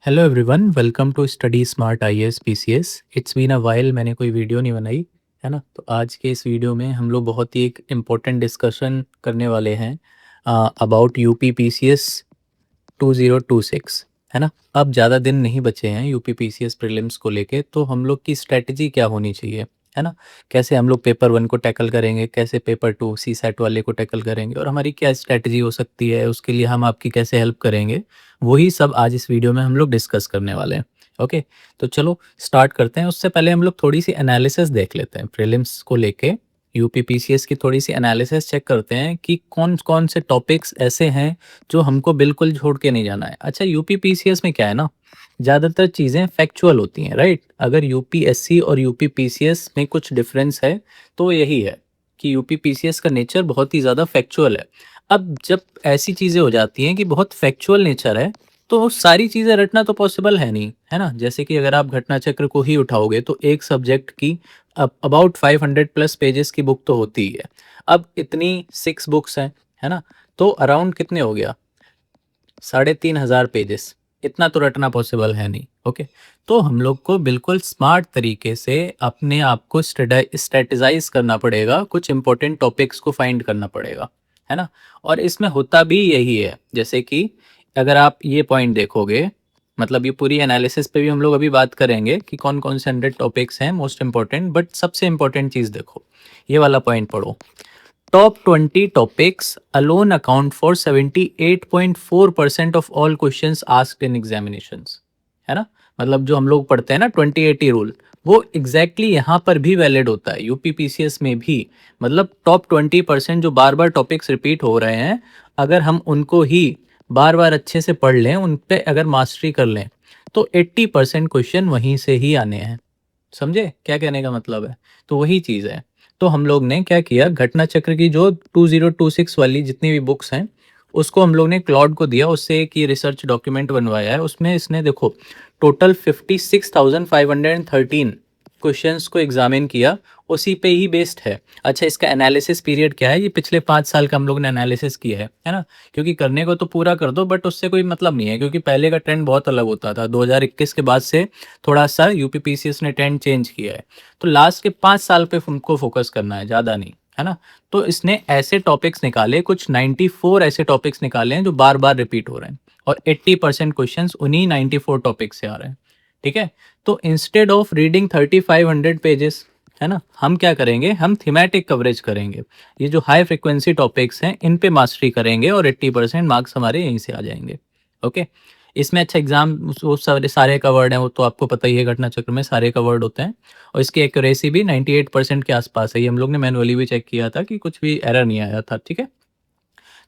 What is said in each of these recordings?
Hello everyone, welcome to study smart IAS PCS. It's been a while, मैंने कोई video नहीं बनाई है ना। तो आज के इस वीडियो में हम लोग बहुत ही एक इम्पोर्टेंट डिस्कशन करने वाले हैं अबाउट यूपी पीसीएस 2026 है ना। अब ज़्यादा दिन नहीं बचे हैं यूपी पीसीएस प्रीलिम्स को लेके, तो हम लोग की स्ट्रेटजी क्या होनी चाहिए है ना। कैसे हम लोग पेपर 1 को टैकल करेंगे, कैसे पेपर 2 सी सेट वाले को टैकल करेंगे, और हमारी क्या स्ट्रेटजी हो सकती है, उसके लिए हम आपकी कैसे हेल्प करेंगे, वही सब आज इस वीडियो में हम लोग डिस्कस करने वाले हैं। ओके, तो चलो स्टार्ट करते हैं। उससे पहले हम लोग थोड़ी सी एनालिसिस देख लेते हैं प्रीलिम्स को लेके। यूपी पीसीएस की थोड़ी सी एनालिसिस चेक करते हैं कि कौन कौन से टॉपिक्स ऐसे हैं जो हमको बिल्कुल छोड़ के नहीं जाना है। अच्छा, यूपी पीसीएस में क्या है ना, ज़्यादातर चीज़ें फैक्चुअल होती हैं, राइट। अगर यूपीएससी और यूपी पीसीएस में कुछ डिफरेंस है तो यही है कि यूपी पीसीएस का नेचर बहुत ही ज़्यादा फैक्चुअल है। अब जब ऐसी चीज़ें हो जाती हैं कि बहुत फैक्चुअल नेचर है, तो सारी चीज़ें रटना तो पॉसिबल है नहीं, है ना। जैसे कि अगर आप घटना चक्र को ही उठाओगे तो एक सब्जेक्ट की अबाउट 500 प्लस पेजेस की बुक तो होती ही है। अब इतनी 6 बुक्स हैं, है ना। तो अराउंड कितने हो गया, 3,500 पेजेस। इतना तो रटना पॉसिबल है नहीं। ओके, तो हम लोग को बिल्कुल स्मार्ट तरीके से अपने आप को स्ट्रेटेजाइज करना पड़ेगा, कुछ इंपॉर्टेंट टॉपिक्स को फाइंड करना पड़ेगा, है ना। और इसमें होता भी यही है, जैसे कि अगर आप ये पॉइंट देखोगे, मतलब ये पूरी एनालिसिस पे भी हम लोग अभी बात करेंगे कि कौन कौन से 100 टॉपिक्स हैं मोस्ट इंपॉर्टेंट, बट सबसे इंपॉर्टेंट चीज़ देखो, ये वाला पॉइंट पढ़ो। Top 20 topics alone account for 78.4% of all questions asked in examinations, है ना। मतलब जो हम लोग पढ़ते हैं ना 2080 रूल, वो एग्जैक्टली यहाँ पर भी वैलिड होता है यूपी पीसीएस में भी। मतलब टॉप 20% जो बार बार टॉपिक्स रिपीट हो रहे हैं, अगर हम उनको ही बार बार अच्छे से पढ़ लें, उन पे अगर मास्टरी कर लें, तो 80% क्वेश्चन वहीं से ही आने हैं। समझे क्या कहने का मतलब है। तो वही चीज़ है। तो हम लोग ने क्या किया, घटना चक्र की जो 2026 वाली जितनी भी बुक्स हैं, उसको हम लोग ने क्लॉड को दिया, उससे एक ये रिसर्च डॉक्यूमेंट बनवाया है। उसमें इसने देखो टोटल 56,513 क्वेश्चंस को एग्जामिन किया, उसी पे ही बेस्ड है। अच्छा, इसका एनालिसिस पीरियड क्या है, ये पिछले 5 साल का हम लोग ने एनालिसिस किया है ना। क्योंकि करने को तो पूरा कर दो, बट उससे कोई मतलब नहीं है, क्योंकि पहले का ट्रेंड बहुत अलग होता था। 2021 के बाद से थोड़ा सा यूपी पीसीएस ने ट्रेंड चेंज किया है। तो लास्ट के 5 साल पे हमको फोकस करना है, ज़्यादा नहीं, है ना। तो इसने ऐसे टॉपिक्स निकाले, कुछ 94 ऐसे टॉपिक्स निकाले हैं जो बार बार रिपीट हो रहे हैं, और 80% क्वेश्चन उन्हीं 94 टॉपिक से आ रहे हैं। ठीक है, तो इंस्टेड ऑफ रीडिंग 3500 पेजेस, है ना, हम क्या करेंगे, हम थीमेटिक कवरेज करेंगे। ये जो हाई फ्रिक्वेंसी टॉपिक्स हैं, इन पे मास्टरी करेंगे, और 80% मार्क्स हमारे यहीं से आ जाएंगे। ओके, इसमें अच्छा एग्जाम वो सारे कवर्ड हैं, वो तो आपको पता ही है, घटना चक्र में सारे कवर्ड होते हैं। और इसकी एक्यूरेसी भी 98% के आसपास है। ये हम लोग ने मैनुअली भी चेक किया था कि कुछ भी एरर नहीं आया था। ठीक है,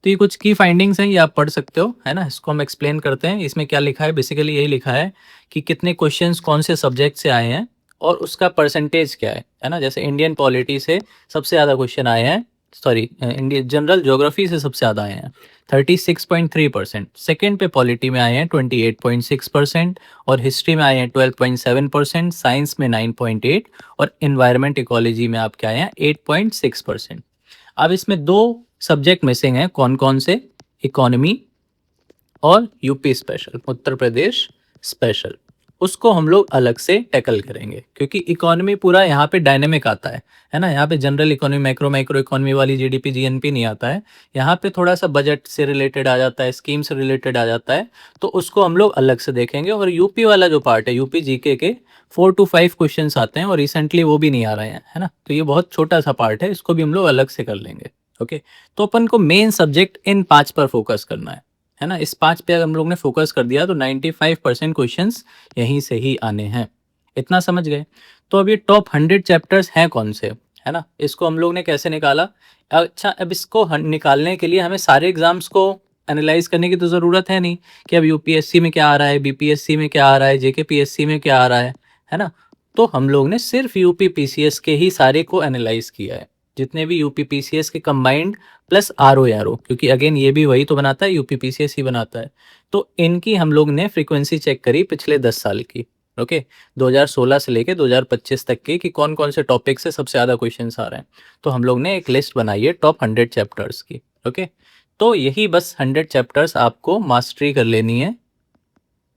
तो ये कुछ की फाइंडिंग्स हैं, ये आप पढ़ सकते हो, है ना। इसको हम एक्सप्लेन करते हैं। इसमें क्या लिखा है, बेसिकली यही लिखा है कि कितने क्वेश्चंस कौन से सब्जेक्ट से आए हैं और उसका परसेंटेज क्या है ना। जैसे इंडियन पॉलिटी से सबसे ज़्यादा क्वेश्चन आए हैं, सॉरी इंडियन जनरल ज्योग्राफी से सबसे ज़्यादा आए हैं 36.3%। सेकेंड पे पॉलिटी में आए हैं 28.6%, और हिस्ट्री में आए हैं 12.7%, साइंस में 9.8, और इन्वायरमेंट इकोलॉजी में आप क्या आए हैं 8.6%। अब इसमें दो सब्जेक्ट मिसिंग हैं, कौन कौन से, इकोनॉमी और UP special, Uttar Pradesh special. उसको हम लोग अलग से टैकल करेंगे, क्योंकि इकोनॉमी पूरा यहाँ पे डायनेमिक आता है ना। यहाँ पे जनरल इकोनॉमी, माइक्रो इकोनॉमी वाली जीडीपी जीएनपी नहीं आता है। यहाँ पे थोड़ा सा बजट से रिलेटेड आ जाता है, स्कीम से रिलेटेड आ जाता है, तो उसको हम लोग अलग से देखेंगे। और यूपी वाला जो पार्ट है, यूपी जीके के 4 to 5 क्वेश्चन आते हैं, और रिसेंटली वो भी नहीं आ रहे हैं, है ना। तो ये बहुत छोटा सा पार्ट है, इसको भी हम लोग अलग से कर लेंगे। ओके, तो अपन को मेन सब्जेक्ट इन 5 पर फोकस करना है ना। इस 5 पे अगर हम लोग ने फोकस कर दिया तो 95% क्वेश्चंस यहीं से ही आने हैं। इतना समझ गए। तो अब ये टॉप 100 चैप्टर्स हैं कौन से, है ना, इसको हम लोग ने कैसे निकाला। अच्छा, अब इसको निकालने के लिए हमें सारे एग्जाम्स को एनालाइज करने की तो ज़रूरत है नहीं, कि अब यूपीएससी में क्या आ रहा है, बीपीएससी में क्या आ रहा है, जेकेपीएससी में क्या आ रहा है ना। तो हम लोग ने सिर्फ यूपी पीसीएस के ही सारे को एनालाइज किया है, जितने भी यूपी पीसीएस के कंबाइंड प्लस आरओ, क्योंकि अगेन ये भी वही तो बनाता है, यूपी पीसीएस ही बनाता है। तो इनकी हम लोग ने फ्रीक्वेंसी चेक करी पिछले 10 साल की। ओके, 2016 से लेके 2025 तक की, कि कौन कौन से टॉपिक से सबसे ज़्यादा क्वेश्चंस आ रहे हैं। तो हम लोग ने एक लिस्ट बनाई है टॉप 100 चैप्टर्स की। ओके, तो यही बस 100 चैप्टर्स आपको मास्टरी कर लेनी है।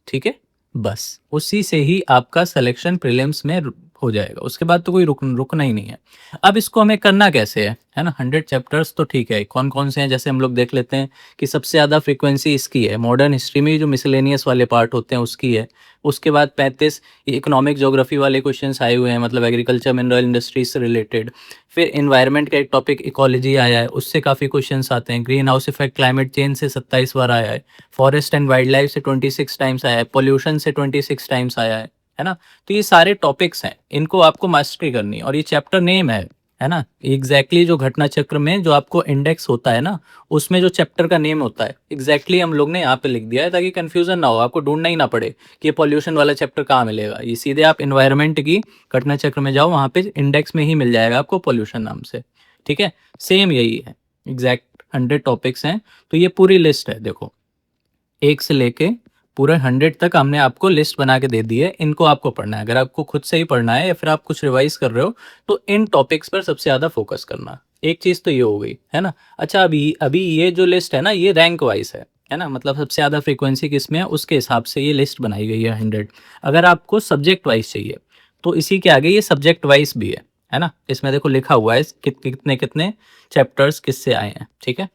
ठीक है, बस उसी से ही आपका सिलेक्शन प्रीलिम्स में हो जाएगा, उसके बाद तो कोई रुकना ही नहीं है। अब इसको हमें करना कैसे है ना? 100 चैप्टर्स तो ठीक है, कौन कौन से हैं जैसे हम लोग देख लेते हैं कि सबसे ज़्यादा फ्रीक्वेंसी इसकी है, मॉडर्न हिस्ट्री में जो मिसलेनियस वाले पार्ट होते हैं उसकी है। उसके बाद 35 इकोनॉमिक ज्योग्राफी वाले क्वेश्चंस आए हुए हैं, मतलब एग्रीकल्चर मिनरल इंडस्ट्रीज से रिलेटेड। फिर इन्वायरमेंट का एक टॉपिक इकोलॉजी आया है, उससे काफ़ी क्वेश्चंस आते हैं। Green house effect climate change से 27 बार आया है, फॉरेस्ट एंड वाइल्ड लाइफ से 26 टाइम्स आया है, पॉल्यूशन से 26 टाइम्स आया है ना? तो ये सारे टॉपिक्स हैं, इनको आपको मास्टरी करनी है। और ये चैप्टर नेम है ना? एग्जैक्टली जो घटना चक्र में जो आपको इंडेक्स होता है ना, उसमें जो चैप्टर का नेम होता है एग्जैक्टली हम लोग ने यहाँ पे लिख दिया है, ताकि कंफ्यूजन ना हो, आपको ढूंढना ही ना पड़े कि ये पॉल्यूशन वाला चैप्टर कहाँ मिलेगा। ये सीधे आप इन्वायरमेंट की घटना चक्र में जाओ, वहाँ पे इंडेक्स में ही मिल जाएगा आपको पॉल्यूशन नाम से। ठीक है, सेम यही है, एग्जैक्ट 100 टॉपिक्स हैं। तो ये पूरी लिस्ट है, देखो 1 से लेके पूरे 100 तक हमने आपको लिस्ट बना के दे दी है। इनको आपको पढ़ना है, अगर आपको खुद से ही पढ़ना है या फिर आप कुछ रिवाइज कर रहे हो तो इन टॉपिक्स पर सबसे ज़्यादा फोकस करना। एक चीज़ तो ये हो गई, है ना? अच्छा, अभी अभी ये जो लिस्ट है ना, ये रैंक वाइज है ना? मतलब सबसे ज़्यादा फ्रीक्वेंसी किस में है उसके हिसाब से ये लिस्ट बनाई गई है 100। अगर आपको सब्जेक्ट वाइज चाहिए तो इसी के आगे ये सब्जेक्ट वाइज भी है ना? इसमें देखो लिखा हुआ है कितने कितने चैप्टर्स किससे आए हैं। ठीक है,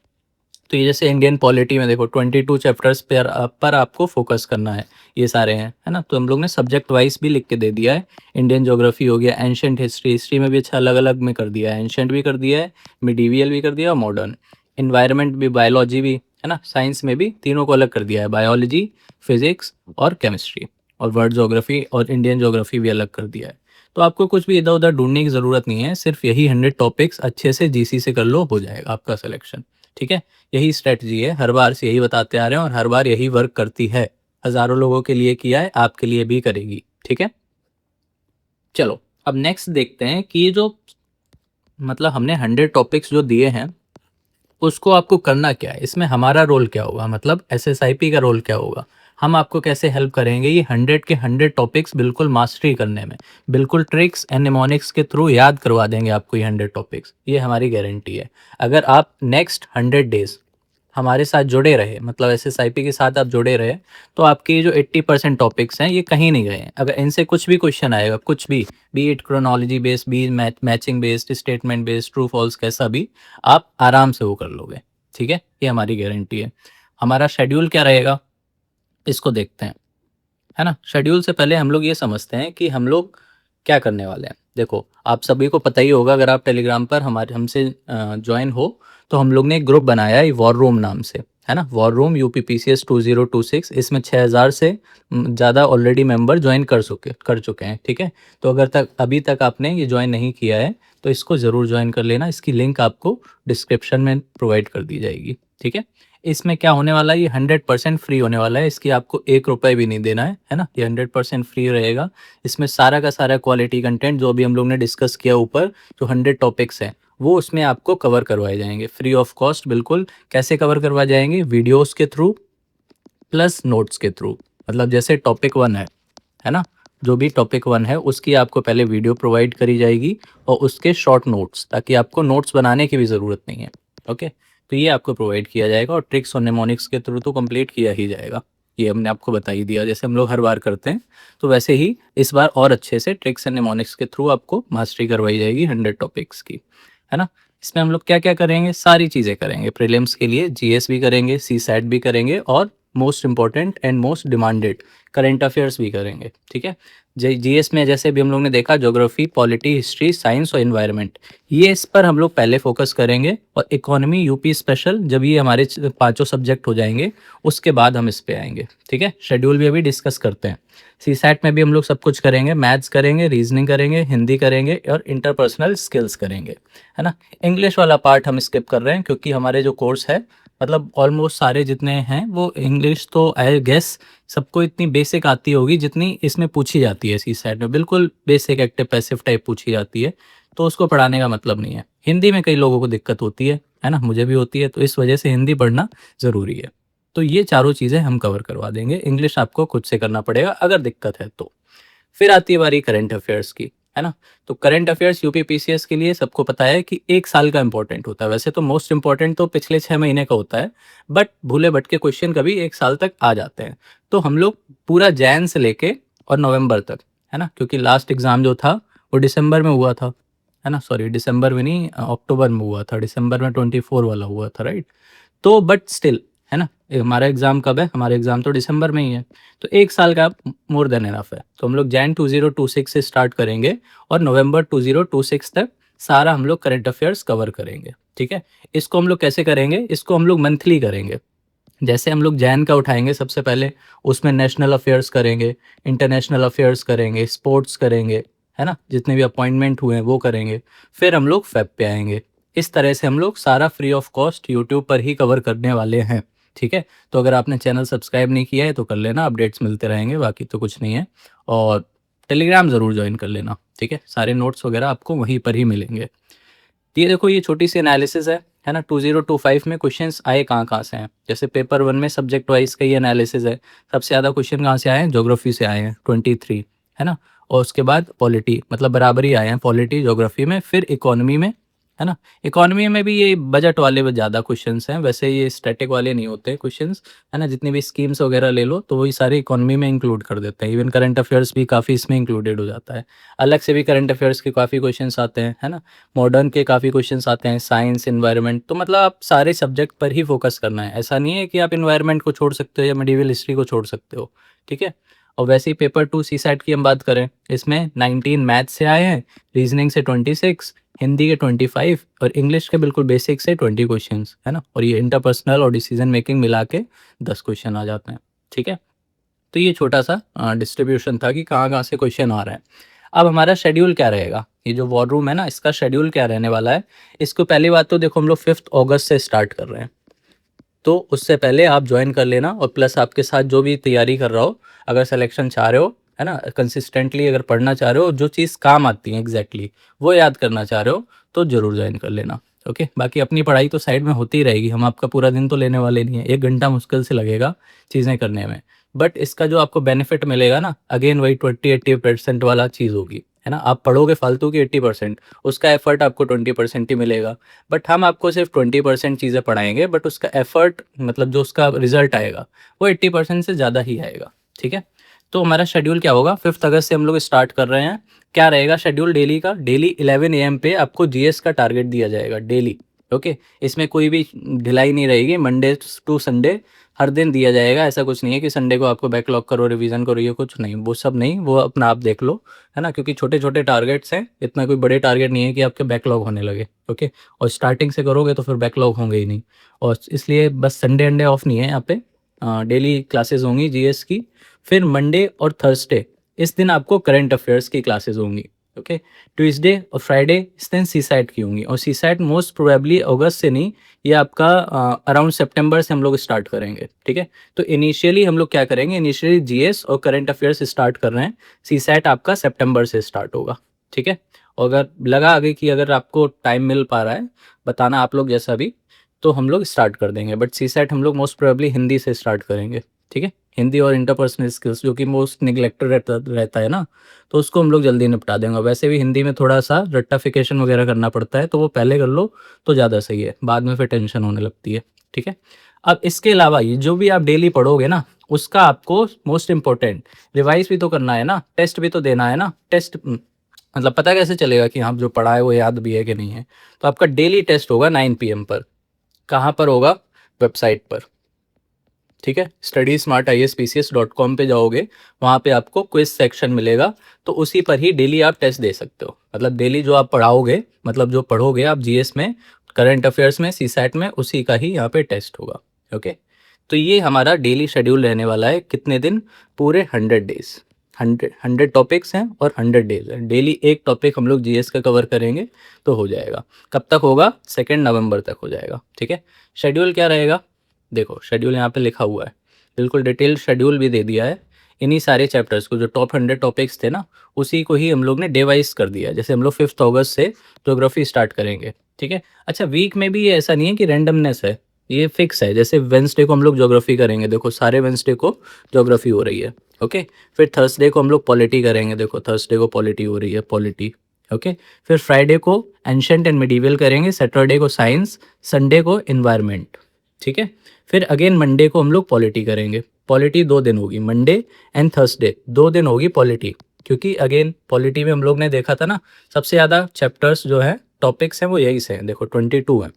तो ये जैसे इंडियन पॉलिटी में देखो 22 चैप्टर्स पर आपको फोकस करना है, ये सारे हैं, है ना? तो हम लोग ने सब्जेक्ट वाइज भी लिख के दे दिया है। इंडियन ज्योग्राफी हो गया, एंशंट हिस्ट्री, हिस्ट्री में भी अच्छा अलग अलग में कर दिया है, एंशंट भी कर दिया है, मिडीवियल भी कर दिया और मॉडर्न। इन्वायरमेंट भी, बायोलॉजी भी, है ना? साइंस में भी तीनों को अलग कर दिया है, बायोलॉजी, फिजिक्स और केमिस्ट्री। और वर्ल्ड ज्योग्राफी और इंडियन ज्योग्राफी भी अलग कर दिया है। तो आपको कुछ भी इधर उधर ढूंढने की ज़रूरत नहीं है, सिर्फ यही 100 टॉपिक्स अच्छे से जीसी से कर लो, हो जाएगा आपका सिलेक्शन। ठीक है, यही स्ट्रेटजी है, हर बार से यही बताते आ रहे हैं और हर बार यही वर्क करती है। हज़ारों लोगों के लिए किया है, आपके लिए भी करेगी। ठीक है, चलो अब नेक्स्ट देखते हैं कि ये जो मतलब हमने 100 टॉपिक्स जो दिए हैं उसको आपको करना क्या है, इसमें हमारा रोल क्या होगा, मतलब एसएसआईपी का रोल क्या होगा, हम आपको कैसे हेल्प करेंगे ये 100 के 100 टॉपिक्स बिल्कुल मास्टरी करने में। बिल्कुल ट्रिक्स एंड निमोनिक्स के थ्रू याद करवा देंगे आपको ये 100 टॉपिक्स, ये हमारी गारंटी है। अगर आप नेक्स्ट 100 डेज हमारे साथ जुड़े रहे, मतलब एसएसआईपी के साथ आप जुड़े रहे, तो आपके ये जो 80% टॉपिक्स हैं ये कहीं नहीं गए हैं। अगर इनसे कुछ भी क्वेश्चन आएगा, कुछ भी, be it chronology based, be matching based, statement based, true false, कैसा भी, आप आराम से वो कर लोगे। ठीक है, ये हमारी गारंटी है। हमारा शेड्यूल क्या रहेगा, इसको देखते हैं, है ना? शेड्यूल से पहले हम लोग ये समझते हैं कि हम लोग क्या करने वाले हैं। देखो आप सभी को पता ही होगा, अगर आप टेलीग्राम पर हमारे हमसे ज्वाइन हो, तो हम लोग ने एक ग्रुप बनाया है वॉर रूम नाम से, है ना? वॉर रूम UPPCS 2026, इसमें 6000 से ज़्यादा ऑलरेडी मेंबर ज्वाइन कर चुके हैं। ठीक है, तो अगर तक अभी तक आपने ये ज्वाइन नहीं किया है तो इसको ज़रूर ज्वाइन कर लेना, इसकी लिंक आपको डिस्क्रिप्शन में प्रोवाइड कर दी जाएगी। ठीक है, इसमें क्या होने वाला है, ये 100% फ्री होने वाला है, इसकी आपको 1 रुपये भी नहीं देना है ना? ये 100% फ्री रहेगा। इसमें सारा का सारा क्वालिटी कंटेंट जो अभी हम लोग ने डिस्कस किया ऊपर, जो 100 टॉपिक्स हैं वो उसमें आपको कवर करवाए जाएंगे फ्री ऑफ कॉस्ट। बिल्कुल, कैसे कवर करवाए जाएंगे, वीडियोज़ के थ्रू प्लस नोट्स के थ्रू। मतलब जैसे टॉपिक 1 है ना? जो भी टॉपिक 1 है उसकी आपको पहले वीडियो प्रोवाइड करी जाएगी और उसके शॉर्ट नोट्स, ताकि आपको नोट्स बनाने की भी ज़रूरत नहीं है। ओके, तो ये आपको प्रोवाइड किया जाएगा और ट्रिक्स और निमोनिक्स के थ्रू तो कंप्लीट किया ही जाएगा। ये हमने आपको बता ही दिया, जैसे हम लोग हर बार करते हैं, तो वैसे ही इस बार और अच्छे से ट्रिक्स एंड निमोनिक्स के थ्रू आपको मास्टरी करवाई जाएगी 100 टॉपिक्स की, है ना? इसमें हम लोग क्या-क्या करेंगे, सारी चीज़ें करेंगे। प्रीलिम्स के लिए जीएस भी करेंगे, सीसैट भी करेंगे और most important and most demanded current affairs भी करेंगे। ठीक है, जीएस में जैसे भी हम लोग ने देखा, ज्योग्राफी, पॉलिटी, हिस्ट्री, साइंस और इन्वायरमेंट, ये इस पर हम लोग पहले फोकस करेंगे। और इकोनॉमी, यूपी स्पेशल, जब ये हमारे पांचों सब्जेक्ट हो जाएंगे उसके बाद हम इस पे आएंगे। ठीक है, शेड्यूल भी अभी डिस्कस करते हैं। सीसैट में भी हम लोग सब कुछ करेंगे, मैथ्स करेंगे, रीजनिंग करेंगे, हिंदी करेंगे और इंटरपर्सनल स्किल्स करेंगे, है ना? इंग्लिश वाला पार्ट हम स्किप कर रहे हैं, क्योंकि हमारे जो कोर्स है, मतलब ऑलमोस्ट सारे जितने हैं वो इंग्लिश, तो आई गेस सबको इतनी बेसिक आती होगी जितनी इसमें पूछी जाती है। सीसैट में बिल्कुल बेसिक एक्टिव पैसिव टाइप पूछी जाती है, तो उसको पढ़ाने का मतलब नहीं है। हिंदी में कई लोगों को दिक्कत होती है ना? मुझे भी होती है, तो इस वजह से हिंदी पढ़ना ज़रूरी है। तो ये चारों चीज़ें हम कवर करवा देंगे। इंग्लिश आपको खुद से करना पड़ेगा अगर दिक्कत है तो। फिर आती है बारी करंट अफेयर्स की। है ना? तो करंट अफेयर्स यूपी पीसीएस के लिए सबको पता है कि 1 साल का इम्पोर्टेंट होता है। वैसे तो मोस्ट इम्पोर्टेंट तो पिछले 6 महीने का होता है, बट भूले-भटके क्वेश्चन कभी 1 साल तक आ जाते हैं। तो हम लोग पूरा जैन से लेके और नवंबर तक, है ना? क्योंकि लास्ट एग्ज़ाम जो था वो दिसंबर में हुआ था, है ना? सॉरी, दिसंबर में नहीं, अक्टूबर में हुआ था। दिसंबर में 24 वाला हुआ था, राइट? तो बट स्टिल, है ना? हमारा एग्ज़ाम कब है? हमारा एग्ज़ाम तो दिसंबर में ही है। तो 1 साल का मोर देन इनफ है। तो हम लोग जैन 2026 से स्टार्ट करेंगे और नवंबर 2026 तक सारा हम लोग करंट अफेयर्स कवर करेंगे, ठीक है? इसको हम लोग कैसे करेंगे? इसको हम लोग मंथली करेंगे। जैसे हम लोग जैन का उठाएँगे सबसे पहले, उसमें नेशनल अफेयर्स करेंगे, इंटरनेशनल अफेयर्स करेंगे, स्पोर्ट्स करेंगे, है ना? जितने भी अपॉइंटमेंट हुए हैं वो करेंगे। फिर हम लोग फेब पे आएँगे। इस तरह से हम लोग सारा फ्री ऑफ कॉस्ट यूट्यूब पर ही कवर करने वाले हैं, ठीक है? तो अगर आपने चैनल सब्सक्राइब नहीं किया है तो कर लेना, अपडेट्स मिलते रहेंगे, बाकी तो कुछ नहीं है। और टेलीग्राम ज़रूर जॉइन कर लेना, ठीक है? सारे नोट्स वगैरह आपको वहीं पर ही मिलेंगे। ये देखो, ये छोटी-सी एनालिसिस है ना? 2025 में क्वेश्चंस आए कहाँ-कहाँ से हैं। जैसे पेपर 1 में सब्जेक्ट वाइज़ का ये एनालिसिस है। सबसे ज़्यादा क्वेश्चन कहाँ से आए हैं? ज्योग्राफी से आए हैं 23, है ना? और उसके बाद पॉलिटी, मतलब बराबर ही आए हैं, पॉलिटी, ज्योग्राफी में, फिर इकोनॉमी में, है ना? इकोनॉमी में भी ये बजट वाले ज़्यादा क्वेश्चंस हैं, वैसे ये स्टैटिक वाले नहीं होते क्वेश्चंस, है ना? जितनी भी स्कीम्स वगैरह ले लो तो वही सारे इकोनॉमी में इंक्लूड कर देते हैं। इवन करंट अफेयर्स भी काफ़ी इसमें इंक्लूडेड हो जाता है। अलग से भी करंट अफेयर्स के काफ़ी क्वेश्चंस आते हैं, है ना? मॉडर्न के काफ़ी क्वेश्चंस आते हैं, साइंस, एनवायरनमेंट, तो मतलब आप सारे सब्जेक्ट पर ही फोकस करना है। ऐसा नहीं है कि आप एनवायरनमेंट को छोड़ सकते हो या मेडिवल हिस्ट्री को छोड़ सकते हो, ठीक है? और वैसे ही पेपर 2 सीसैट की हम बात करें, इसमें 19 मैथ्स से आए हैं, रीजनिंग से 26, हिंदी के 25 और इंग्लिश के बिल्कुल बेसिक से 20 क्वेश्चंस, है ना? और ये इंटरपर्सनल और डिसीजन मेकिंग मिला के 10 क्वेश्चन आ जाते हैं, ठीक है? तो ये छोटा-सा डिस्ट्रीब्यूशन था कि कहाँ-कहाँ से क्वेश्चन आ रहे हैं। अब हमारा शेड्यूल क्या रहेगा? ये जो वॉर रूम है ना, इसका शेड्यूल क्या रहने वाला है? इसको पहली बात तो देखो, हम लोग 5th अगस्त से स्टार्ट कर रहे हैं। तो उससे पहले आप जॉइन कर लेना, और प्लस आपके साथ जो भी तैयारी कर रहा हो, अगर सिलेक्शन चाह रहे हो, है ना? कंसिस्टेंटली अगर पढ़ना चाह रहे हो, जो चीज़ काम आती है एग्ज़ैक्टली, वो याद करना चाह रहे हो, तो ज़रूर जॉइन कर लेना, ओके? बाकी अपनी पढ़ाई तो साइड में होती ही रहेगी, हम आपका पूरा दिन तो लेने वाले नहीं हैं, 1 घंटा मुश्किल से लगेगा चीज़ें करने में। बट इसका जो आपको बेनिफिट मिलेगा ना, अगेन वही 20-80% वाला चीज़ होगी, है ना? आप पढ़ोगे फालतू की 80%, उसका एफर्ट आपको 20% ही मिलेगा। बट हम आपको सिर्फ 20% चीज़ें पढ़ाएँगे, बट उसका एफर्ट, मतलब जो उसका रिज़ल्ट आएगा, वो 80% से ज़्यादा ही आएगा, ठीक है? तो हमारा शेड्यूल क्या होगा? 5th अगस्त से हम लोग स्टार्ट कर रहे हैं। क्या रहेगा शेड्यूल डेली का? डेली 11 एएम पे आपको जीएस का टारगेट दिया जाएगा डेली, ओके? इसमें कोई भी ढिलाई नहीं रहेगी, मंडे टू संडे हर दिन दिया जाएगा। ऐसा कुछ नहीं है कि संडे को आपको बैकलॉग करो, रिवीजन करो, ये कुछ नहीं, वो सब नहीं, वो अपना आप देख लो, है ना? क्योंकि छोटे-छोटे टारगेट्स हैं, इतना कोई बड़े टारगेट नहीं है कि आपके बैकलॉग होने लगे, ओके? और स्टार्टिंग से करोगे तो फिर बैकलॉग होंगे ही नहीं, और इसलिए बस संडे अंडे ऑफ नहीं है यहाँ पे। डेली क्लासेस होंगी जीएस की। फिर मंडे और थर्सडे, इस दिन आपको करंट अफेयर्स की क्लासेस होंगी, ओके? ट्यूसडे और फ्राइडे इस दिन सीसैट की होंगी, और सीसैट मोस्ट प्रोबेबली अगस्त से नहीं, ये आपका अराउंड सितंबर से हम लोग स्टार्ट करेंगे, ठीक है? तो इनिशियली हम लोग क्या करेंगे? इनिशियली जीएस और करंट अफेयर्स स्टार्ट कर रहे हैं। सीसैट आपका सितंबर से स्टार्ट होगा, ठीक है? और अगर लगा आगे कि अगर आपको टाइम मिल पा रहा है, बताना आप लोग जैसा भी, तो हम लोग स्टार्ट कर देंगे। बट सीसैट हम लोग मोस्ट प्रोबेबली हिंदी से स्टार्ट करेंगे, ठीक है? हिंदी और इंटरपर्सनल स्किल्स, जो कि मोस्ट निग्लेक्टेड रहता है ना, तो उसको हम लोग जल्दी निपटा देंगे। वैसे भी हिंदी में थोड़ा-सा रट्टाफिकेशन वगैरह करना पड़ता है, तो वो पहले कर लो तो ज़्यादा सही है, बाद में फिर टेंशन होने लगती है, ठीक है? अब इसके अलावा ये जो भी आप डेली पढ़ोगे ना, उसका आपको मोस्ट इम्पोर्टेंट रिवाइज़ भी तो करना है ना, टेस्ट भी तो देना है ना। टेस्ट मतलब पता कैसे चलेगा कि हाँ, जो पढ़ा है वो याद भी है कि नहीं है? तो आपका डेली टेस्ट होगा 9 पीएम पर। कहाँ पर होगा? वेबसाइट पर, ठीक है? studysmartispcs.com पे जाओगे, वहाँ पे आपको क्विज़ सेक्शन मिलेगा, तो उसी पर ही डेली आप टेस्ट दे सकते हो। मतलब डेली जो आप पढ़ाओगे, मतलब जो पढ़ोगे आप जीएस में, करंट अफेयर्स में, सीसैट में, उसी का ही यहाँ पे टेस्ट होगा, ओके? तो ये हमारा डेली शेड्यूल रहने वाला है। कितने दिन? पूरे 100 डेज़। 100 टॉपिक्स हैं और 100 डेज़ हैं। डेली एक टॉपिक हम लोग जीएस का कवर करेंगे तो हो जाएगा। कब तक होगा? 2 नवंबर तक हो जाएगा, ठीक है? शेड्यूल क्या रहेगा? देखो, शेड्यूल यहाँ पे लिखा हुआ है, बिल्कुल डिटेल्ड शेड्यूल भी दे दिया है। इन्हीं सारे चैप्टर्स को, जो टॉप 100 टॉपिक्स थे ना, उसी को ही हम लोग ने डिवाइस कर दिया है। जैसे हम लोग 5th अगस्त से ज्योग्राफी स्टार्ट करेंगे, ठीक है? अच्छा, वीक में भी ये ऐसा नहीं है कि रैंडमनेस है, ये फिक्स है। जैसे वेडनेसडे को हम लोग ज्योग्राफी करेंगे, देखो सारे वेडनेसडे को ज्योग्राफी हो रही है, ओके। फिर थर्सडे को हम लोग पॉलिटी करेंगे, देखो थर्सडे को पॉलिटी हो रही है, पॉलिटी। ओके। फिर फ्राइडे को एंशंट एंड मिडीवल करेंगे, सैटरडे को साइंस, संडे को इन्वायरमेंट। ठीक है। फिर अगेन मंडे को हम लोग पॉलिटी करेंगे, पॉलिटी 2 दिन होगी, मंडे एंड थर्सडे 2 दिन होगी पॉलिटी, क्योंकि अगेन पॉलिटी में हम लोग ने देखा था ना, सबसे ज़्यादा चैप्टर्स जो है, टॉपिक्स हैं, वो यही से हैं, देखो 22 हैं।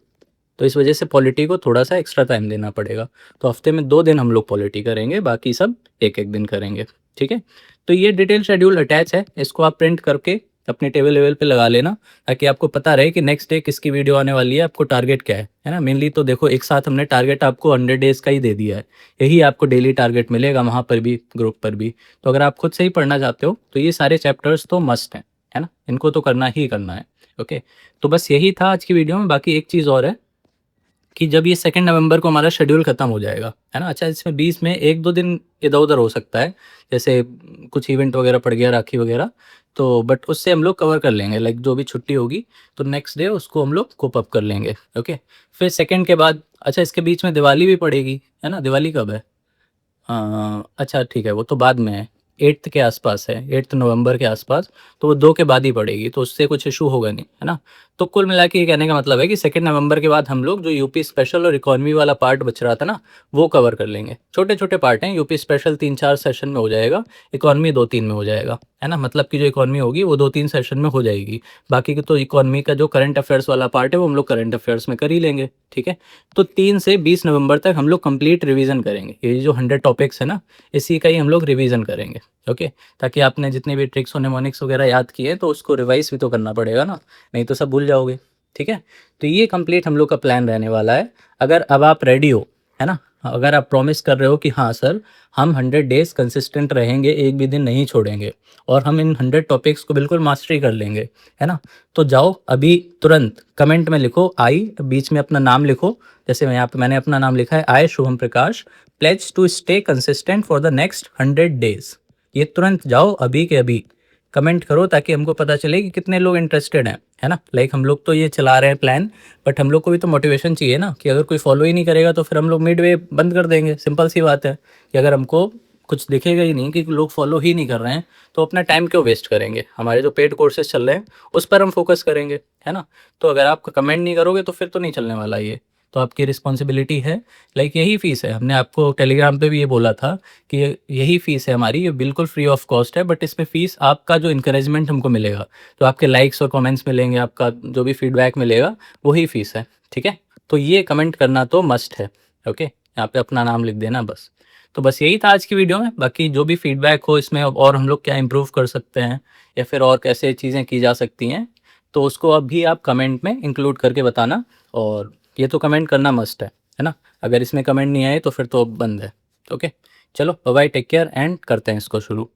तो इस वजह से पॉलिटी को थोड़ा सा एक्स्ट्रा टाइम देना पड़ेगा। तो हफ्ते में 2 दिन हम लोग पॉलिटी करेंगे, बाकी सब एक एक दिन करेंगे। ठीक है। तो ये डिटेल शेड्यूल अटैच है, इसको आप प्रिंट करके अपने टेबल लेवल पे लगा लेना, ताकि आपको पता रहे कि नेक्स्ट डे किसकी वीडियो आने वाली है, आपको टारगेट क्या है ना। मेनली तो देखो एक साथ हमने टारगेट आपको 100 डेज़ का ही दे दिया है, यही आपको डेली टारगेट मिलेगा वहाँ पर भी, ग्रुप पर भी। तो अगर आप खुद से ही पढ़ना चाहते हो तो ये सारे चैप्टर्स तो मस्ट हैं, है ना, इनको तो करना ही करना है। ओके। तो बस यही था आज की वीडियो में। बाकी एक चीज़ और है कि जब ये 2 नवंबर को हमारा शेड्यूल खत्म हो जाएगा, है ना। अच्छा, इसमें बीच में 1-2 दिन इधर-उधर हो सकता है, जैसे कुछ इवेंट वगैरह पड़ गया, राखी वगैरह, तो बट उससे हम लोग कवर कर लेंगे, लाइक जो भी छुट्टी होगी तो नेक्स्ट डे उसको हम लोग कोप अप कर लेंगे। ओके। फिर 2 के बाद, अच्छा इसके बीच में दिवाली भी पड़ेगी, है ना। दिवाली कब है? अच्छा ठीक है, वो तो बाद में है, 8th के आसपास है, 8th नवंबर के आसपास, तो वो 2 के बाद ही पड़ेगी, तो उससे कुछ इशू होगा नहीं, है ना। तो कुल मिला के ये कहने का मतलब है कि 2 नवंबर के बाद हम लोग जो यूपी स्पेशल और इकोनॉमी वाला पार्ट बच रहा था ना, वो कवर कर लेंगे। छोटे छोटे पार्ट हैं, यूपी स्पेशल 3-4 सेशन में हो जाएगा, इकोनॉमी 2-3 में हो जाएगा, है ना। मतलब कि जो इकोनॉमी होगी वो 2-3 सेशन में हो जाएगी, बाकी के तो इकोनॉमी का जो करंट अफेयर्स वाला पार्ट है वो हम लोग करंट अफेयर्स में कर ही लेंगे। ठीक है। तो 3 से 20 नवंबर तक हम लोग कंप्लीट रिवीजन करेंगे, ये जो 100 टॉपिक्स है ना, इसी का ही हम लोग रिवीजन करेंगे। ओके। ताकि आपने जितने भी ट्रिक्स और निमोनिक्स वगैरह याद किए तो उसको रिवाइज भी तो करना पड़ेगा ना, नहीं तो सब भूल जाओगे। ठीक है। तो ये कंप्लीट हम लोग का प्लान रहने वाला है। अगर अब आप रेडी हो, है ना, अगर आप प्रॉमिस कर रहे हो कि हाँ सर हम 100 डेज कंसिस्टेंट रहेंगे, एक भी दिन नहीं छोड़ेंगे, और हम इन 100 टॉपिक्स को बिल्कुल मास्टरी कर लेंगे, है ना, तो जाओ अभी तुरंत कमेंट में लिखो आई, बीच में अपना नाम लिखो, जैसे मैं यहाँ पे मैंने अपना नाम लिखा है, I Shubham Prakash, pledge to stay consistent for the next 100 days. ये तुरंत जाओ अभी के अभी कमेंट करो, ताकि हमको पता चले कि कितने लोग इंटरेस्टेड हैं, है ना। लाइक हम लोग तो ये चला रहे हैं प्लान, बट हम लोग को भी तो मोटिवेशन चाहिए ना, कि अगर कोई फॉलो ही नहीं करेगा तो फिर हम लोग मिड वे बंद कर देंगे। सिंपल सी बात है कि अगर हमको कुछ दिखेगा ही नहीं कि लोग फॉलो ही नहीं कर रहे हैं, तो अपना टाइम क्यों वेस्ट करेंगे। हमारे जो पेड कोर्सेज चल रहे हैं उस पर हम फोकस करेंगे, है ना। तो अगर आप कमेंट नहीं करोगे तो फिर तो नहीं चलने वाला ये, तो आपकी रिस्पॉन्सिबिलिटी है। लाइक यही फ़ीस है, हमने आपको टेलीग्राम पे भी ये बोला था कि यही फ़ीस है हमारी, ये बिल्कुल फ्री ऑफ कॉस्ट है, बट इसमें फ़ीस आपका जो इंकरेजमेंट हमको मिलेगा, तो आपके लाइक्स और कमेंट्स मिलेंगे, आपका जो भी फीडबैक मिलेगा वही फ़ीस है। ठीक है। तो ये कमेंट करना तो मस्ट है। ओके। यहाँ पे अपना नाम लिख देना बस। तो बस यही था आज की वीडियो में। बाकी जो भी फीडबैक हो इसमें, और हम लोग क्या इम्प्रूव कर सकते हैं या फिर और कैसे चीज़ें की जा सकती हैं, तो उसको अभी आप कमेंट में इंक्लूड करके बताना। और ये तो कमेंट करना मस्ट है ना। अगर इसमें कमेंट नहीं आए तो फिर तो बंद है। ओके। चलो bye bye, take care, end करते हैं इसको शुरू।